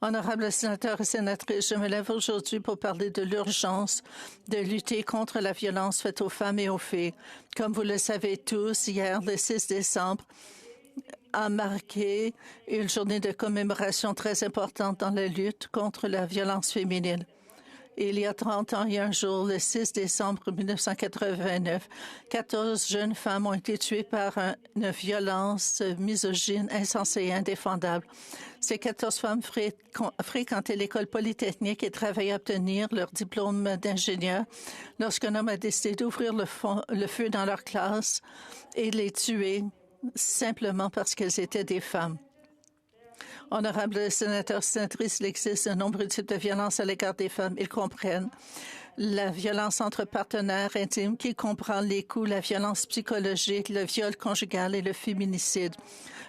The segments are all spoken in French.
Honorables sénateurs et sénatrices, je me lève aujourd'hui pour parler de l'urgence de lutter contre la violence faite aux femmes et aux filles. Comme vous le savez tous, hier, le 6 décembre, a marqué une journée de commémoration très importante dans la lutte contre la violence féminine. Il y a 30 ans et un jour, le 6 décembre 1989, 14 jeunes femmes ont été tuées par une violence misogyne, insensée et indéfendable. Ces 14 femmes fréquentaient l'école polytechnique et travaillaient à obtenir leur diplôme d'ingénieur lorsqu'un homme a décidé d'ouvrir le feu dans leur classe et les tuer simplement parce qu'elles étaient des femmes. Honorables sénateurs, sénatrices, il existe de nombreux types de violence à l'égard des femmes. Ils comprennent la violence entre partenaires intimes qui comprend les coups, la violence psychologique, le viol conjugal et le féminicide.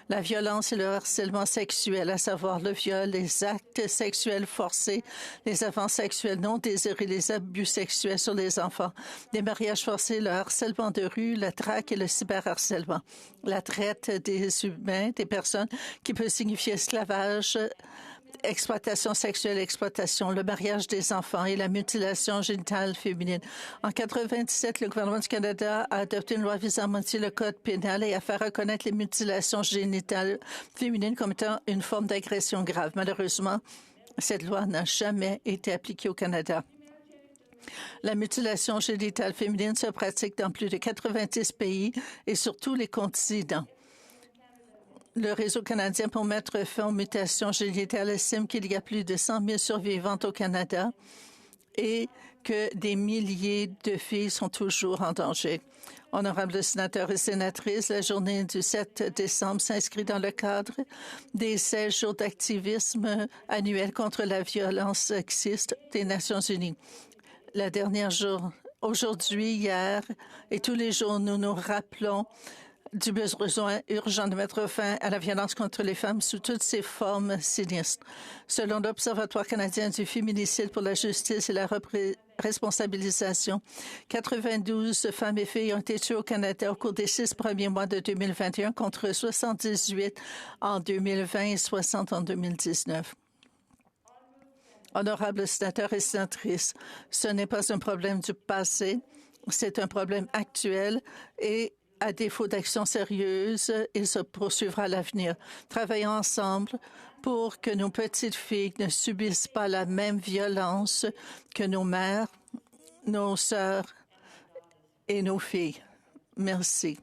La violence et le harcèlement sexuel, à savoir le viol, les actes sexuels forcés, les avances sexuelles non désirées, les abus sexuels sur les enfants, les mariages forcés, le harcèlement de rue, la traque et le cyberharcèlement. La traite des humains, des personnes qui peut signifier esclavage, exploitation sexuelle, exploitation, le mariage des enfants et la mutilation génitale féminine. En 1997, le gouvernement du Canada a adopté une loi visant à modifier le code pénal et à faire reconnaître les mutilations génitales féminines comme étant une forme d'agression grave. Malheureusement, cette loi n'a jamais été appliquée au Canada. La mutilation génitale féminine se pratique dans plus de 90 pays et sur tous les continents. Le Réseau canadien pour mettre fin aux mutations génitales estime qu'il y a plus de 100 000 survivantes au Canada et que des milliers de filles sont toujours en danger. Honorables sénateurs et sénatrices, la journée du 7 décembre s'inscrit dans le cadre des 16 jours d'activisme annuel contre la violence sexiste des Nations unies. La dernière jour, aujourd'hui, hier et tous les jours, nous nous rappelons du besoin urgent de mettre fin à la violence contre les femmes sous toutes ses formes sinistres. Selon l'Observatoire canadien du féminicide pour la justice et la responsabilisation, 92 femmes et filles ont été tuées au Canada au cours des 6 premiers mois de 2021 contre 78 en 2020 et 60 en 2019. Honorables sénateurs et sénatrices, ce n'est pas un problème du passé, c'est un problème actuel et à défaut d'action sérieuse, il se poursuivra à l'avenir. Travaillons ensemble pour que nos petites filles ne subissent pas la même violence que nos mères, nos sœurs et nos filles. Merci.